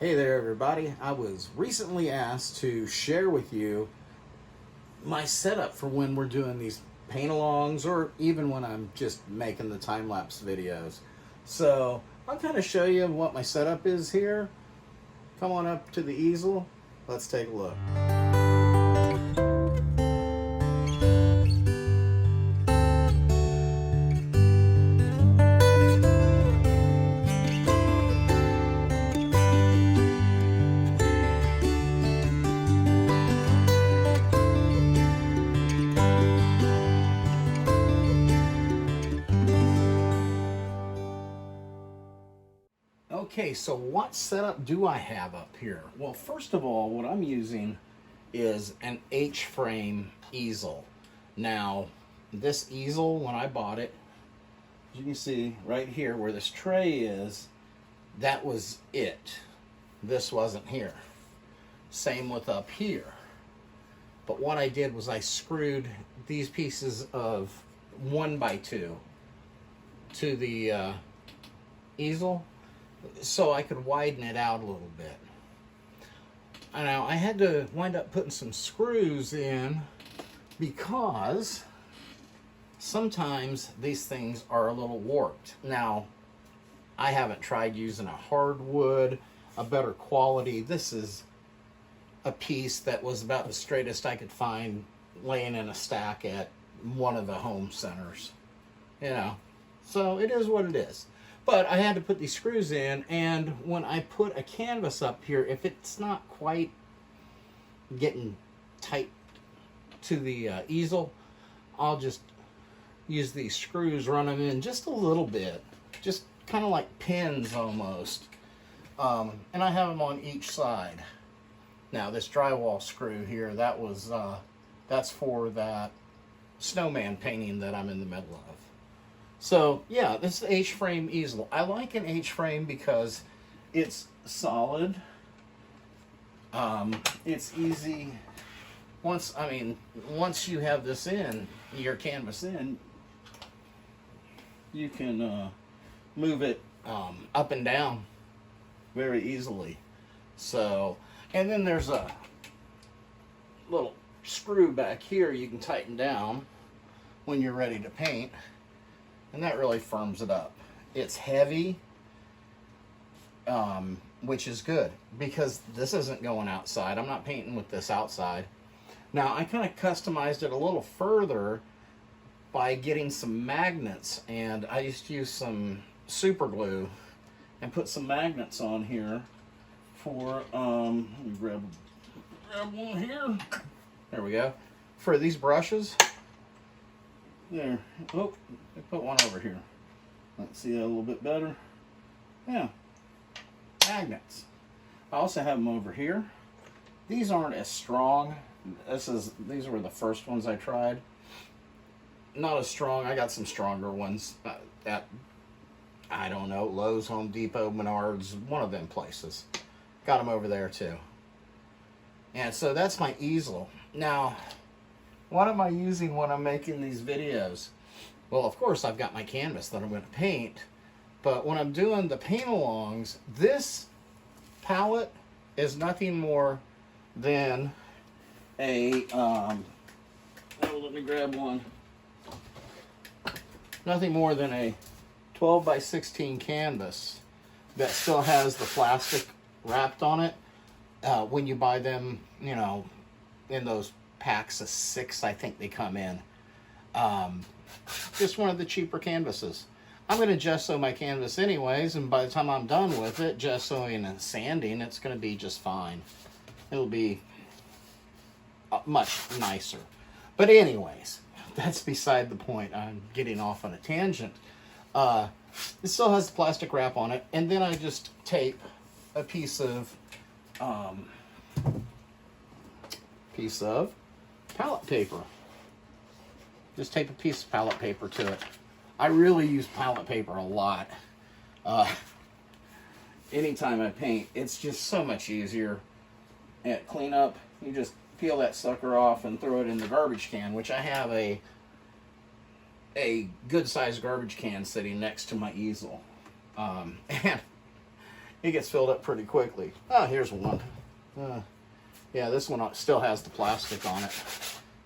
Hey there, everybody. I was recently asked to share with you my setup for when we're doing these paint-alongs or even when I'm just making the time-lapse videos. So I'll kind of show you what my setup is here. Come on up to the easel. Let's take a look. Okay, so what setup do I have up here? Well, first of all, what I'm using is an H-frame easel. Now, this easel, when I bought it, as you can see right here where this tray is, that was it. This wasn't here. Same with up here. But what I did was I screwed these pieces of 1x2 to the easel, so I could widen it out a little bit. Now, I had to wind up putting some screws in because sometimes these things are a little warped. Now, I haven't tried using a hardwood, a better quality. This is a piece that was about the straightest I could find laying in a stack at one of the home centers. You know, so it is what it is. But I had to put these screws in, and when I put a canvas up here, if it's not quite getting tight to the easel, I'll just use these screws, run them in just a little bit, just kind of like pins almost. And I have them on each side. Now this drywall screw here, that was that's for that snowman painting that I'm in the middle of. So yeah, this is H-frame easel. I like an H-frame because it's solid. It's easy. Once you have this in, your canvas in, you can move it up and down very easily. So, and then there's a little screw back here you can tighten down when you're ready to paint. And that really firms it up. It's heavy, which is good because this isn't going outside. I'm not painting with this outside. Now, I kind of customized it a little further by getting some magnets, and I just used some super glue and put some magnets on here for, let me grab one here. There we go. For these brushes. There. Oh, I put one over here. Let's see that a little bit better. Yeah. Magnets. I also have them over here. These aren't as strong. These were the first ones I tried. Not as strong. I got some stronger ones at, I don't know, Lowe's, Home Depot, Menards, one of them places. Got them over there too. And so that's my easel. Now, what am I using when I'm making these videos? Well, of course, I've got my canvas that I'm going to paint, but when I'm doing the paint-alongs, this palette is nothing more than a, let me grab one. Nothing more than a 12x16 canvas that still has the plastic wrapped on it. When you buy them, you know, in those packs of 6, I think they come in. Just one of the cheaper canvases. I'm going to gesso my canvas anyways, and by the time I'm done with it, gessoing and sanding, it's going to be just fine. It'll be much nicer. But anyways, that's beside the point. I'm getting off on a tangent. It still has the plastic wrap on it, and then I just tape a piece of palette paper. Just tape a piece of palette paper to it. I really use palette paper a lot. Anytime I paint, it's just so much easier. At cleanup, you just peel that sucker off and throw it in the garbage can, which I have a good sized garbage can sitting next to my easel. And He gets filled up pretty quickly. Oh, here's one. Yeah, this one still has the plastic on it.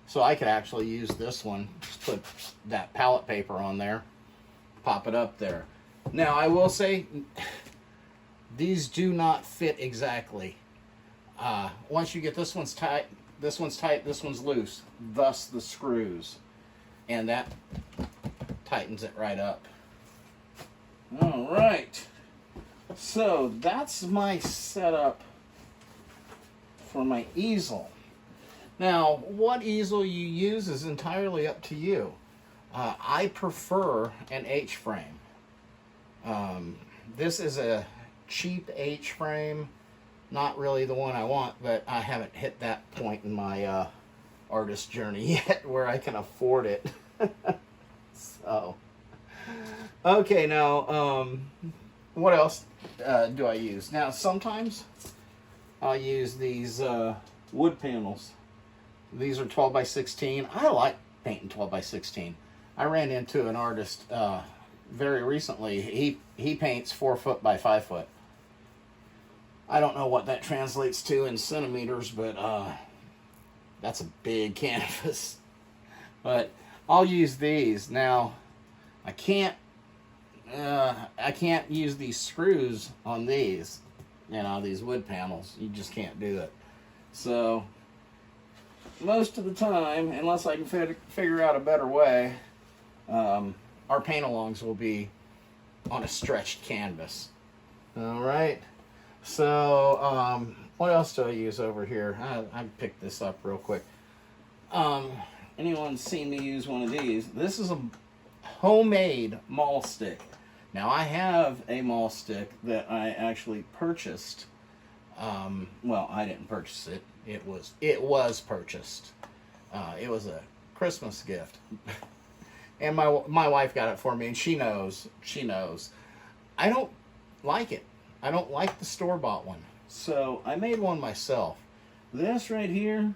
So I could actually use this one. Just put that palette paper on there. Pop it up there. Now, I will say, these do not fit exactly. Once you get this one's tight, this one's loose. Thus the screws. And that tightens it right up. All right. So that's my setup for my easel. Now, what easel you use is entirely up to you. I prefer an H-frame. This is a cheap H-frame. Not really the one I want, but I haven't hit that point in my artist journey yet where I can afford it. So, okay, now, what else do I use? Now, sometimes I'll use these wood panels. These are 12 by 16. I like painting 12 by 16. I ran into an artist very recently. He paints 4 foot by 5 foot. I don't know what that translates to in centimeters, but that's a big canvas. But I'll use these. Now, I can't use these screws on these, you know, these wood panels. You just can't do it. So, most of the time, unless I can figure out a better way, our paint-alongs will be on a stretched canvas. All right. So, what else do I use over here? I picked this up real quick. Anyone seen me use one of these? This is a homemade maul stick. Now, I have a maul stick that I actually purchased. Well, I didn't purchase it. It was purchased. It was a Christmas gift. And my wife got it for me, and she knows. I don't like it. I don't like the store-bought one. So I made one myself. This right here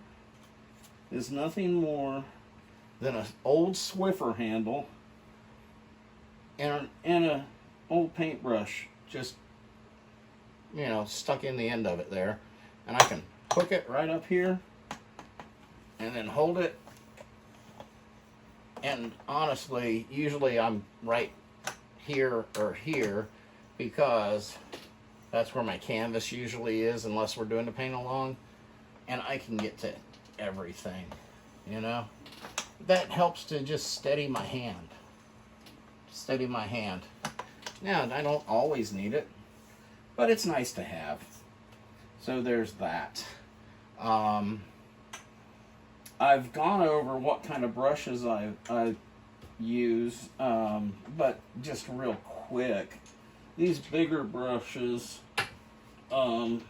is nothing more than an old Swiffer handle and a old paintbrush just, you know, stuck in the end of it there. And I can hook it right up here and then hold it. And honestly, usually I'm right here or here because that's where my canvas usually is, unless we're doing the paint along. And I can get to everything, you know. That helps to just steady my hand. Steady my hand. Now, I don't always need it, but it's nice to have. So there's that. I've gone over what kind of brushes I use, but just real quick. These bigger brushes, let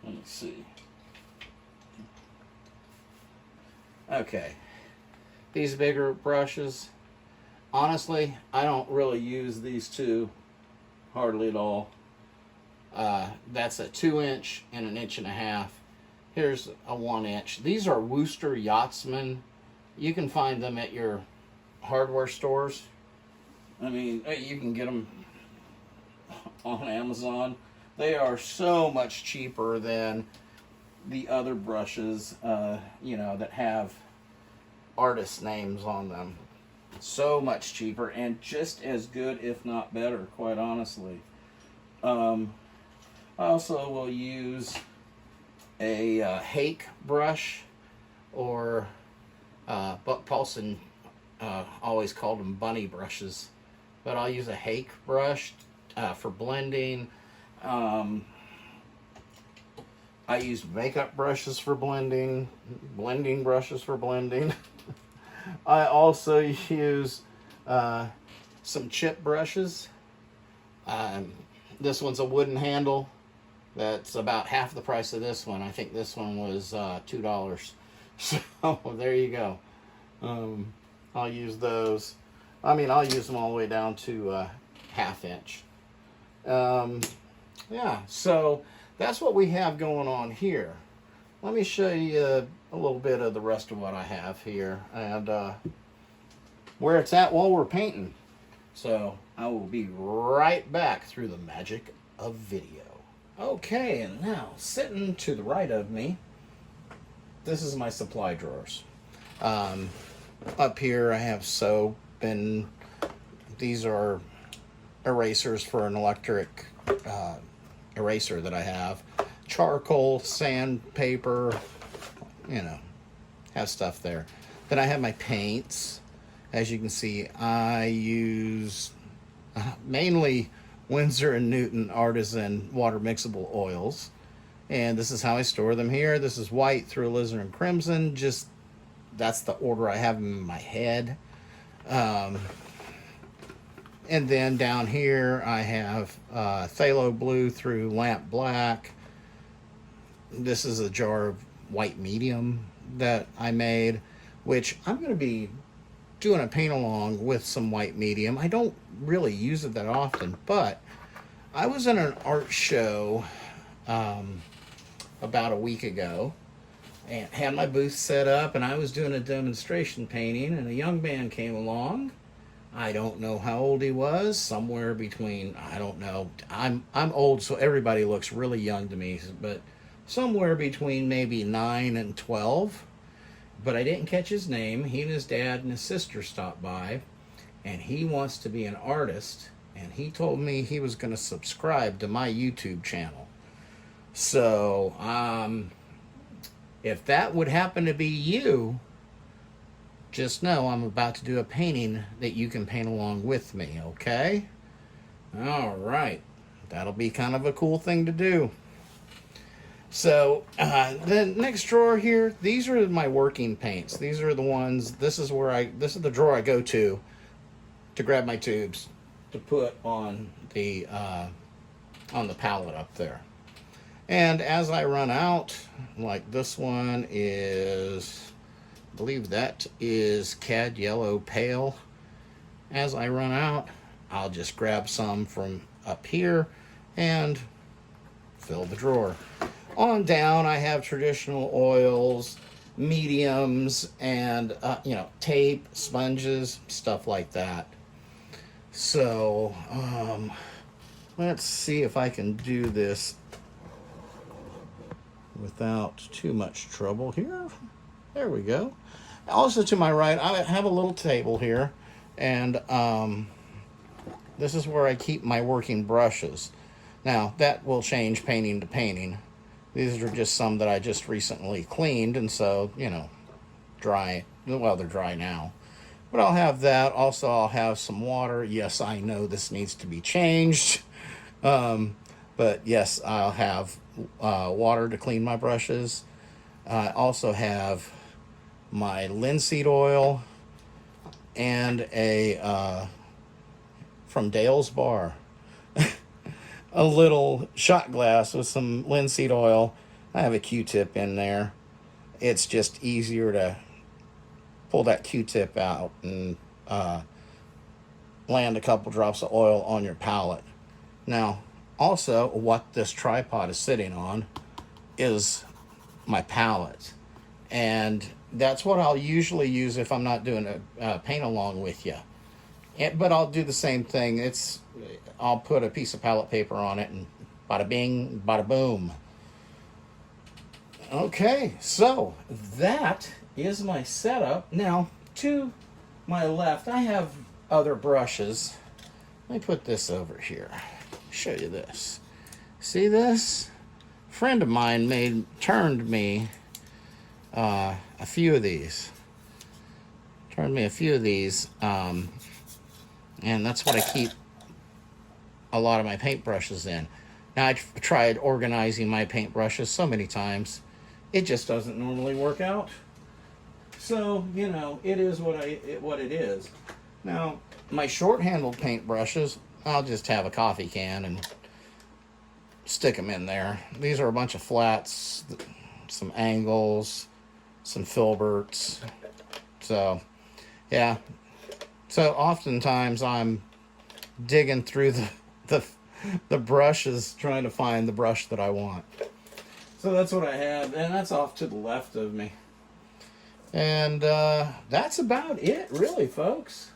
me see. Okay. These bigger brushes, honestly, I don't really use these two hardly at all. That's a 2-inch and an 1.5 inches. Here's a 1-inch. These are Wooster Yachtsman. You can find them at your hardware stores. I mean, you can get them on Amazon. They are so much cheaper than the other brushes, you know, that have artist names on them. So much cheaper and just as good, if not better, quite honestly. I also will use a Hake brush, or Buck Paulson always called them bunny brushes, but I'll use a Hake brush for blending. I use makeup brushes for blending, blending brushes for blending. I also use some chip brushes. This one's a wooden handle. That's about half the price of this one. I think this one was $2. So there you go. I'll use those. I mean, I'll use them all the way down to 1/2 inch. Yeah, so that's what we have going on here. Let me show you a little bit of the rest of what I have here and where it's at while we're painting. So I will be right back through the magic of video. Okay, and now sitting to the right of me, this is my supply drawers. Up here I have soap, and these are erasers for an electric eraser that I have. Charcoal, sandpaper, you know, have stuff there. Then I have my paints. As you can see, I use mainly Winsor & Newton Artisan water mixable oils. And this is how I store them here. This is white through alizarin crimson. Just, that's the order I have them in my head. And then down here I have phthalo blue through lamp black. This is a jar of white medium that I made, which I'm going to be doing a paint along with some white medium. I don't really use it that often, but I was in an art show about a week ago and had my booth set up, and I was doing a demonstration painting, and a young man came along. I don't know how old he was, somewhere between, I don't know, I'm old, so everybody looks really young to me, but somewhere between maybe 9 and 12. But I didn't catch his name. He and his dad and his sister stopped by, and he wants to be an artist, and he told me he was going to subscribe to my YouTube channel. So if that would happen to be you, just know I'm about to do a painting that you can paint along with me, okay? All right. That'll be kind of a cool thing to do. So the next drawer here, these are my working paints. These are the ones, this is the drawer I go to grab my tubes to put on the pallet up there. And as I run out, like this one is, I believe that is Cad Yellow Pale. As I run out, I'll just grab some from up here and fill the drawer. On down, I have traditional oils, mediums, and tape, sponges, stuff like that. So let's see if I can do this without too much trouble here. There we go. Also to my right, I have a little table here, and this is where I keep my working brushes. Now, that will change painting to painting. These are just some that I just recently cleaned, and so, dry. Well, they're dry now. But I'll have that. Also, I'll have some water. Yes, I know this needs to be changed. But yes, I'll have water to clean my brushes. I also have my linseed oil and a from Dale's Bar. A little shot glass with some linseed oil. I have a Q-tip in there. It's just easier to pull that Q-tip out and land a couple drops of oil on your palette. Now, also, what this tripod is sitting on is my palette. And that's what I'll usually use if I'm not doing a paint along with you. But I'll do the same thing. I'll put a piece of palette paper on it, and bada bing, bada boom. Okay, so that is my setup. Now, to my left, I have other brushes. Let me put this over here. Show you this. See this? A friend of mine turned me a few of these. And that's what I keep a lot of my paintbrushes in. Now, I've tried organizing my paintbrushes so many times, it just doesn't normally work out. So, it is what it is. Now, my short-handled paintbrushes, I'll just have a coffee can and stick them in there. These are a bunch of flats, some angles, some filberts. So, yeah. So oftentimes I'm digging through the brushes trying to find the brush that I want. So that's what I have, and that's off to the left of me. And that's about it, really, folks.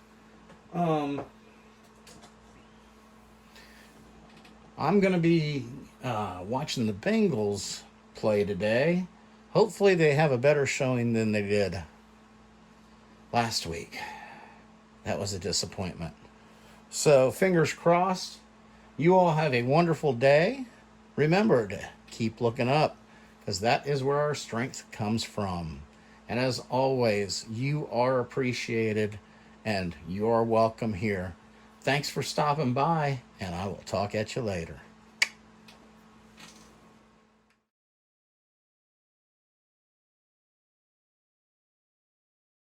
I'm going to be watching the Bengals play today. Hopefully they have a better showing than they did last week. That was a disappointment. So fingers crossed. You all have a wonderful day. Remember to keep looking up, because that is where our strength comes from. And as always, you are appreciated and you are welcome here. Thanks for stopping by, and I will talk at you later.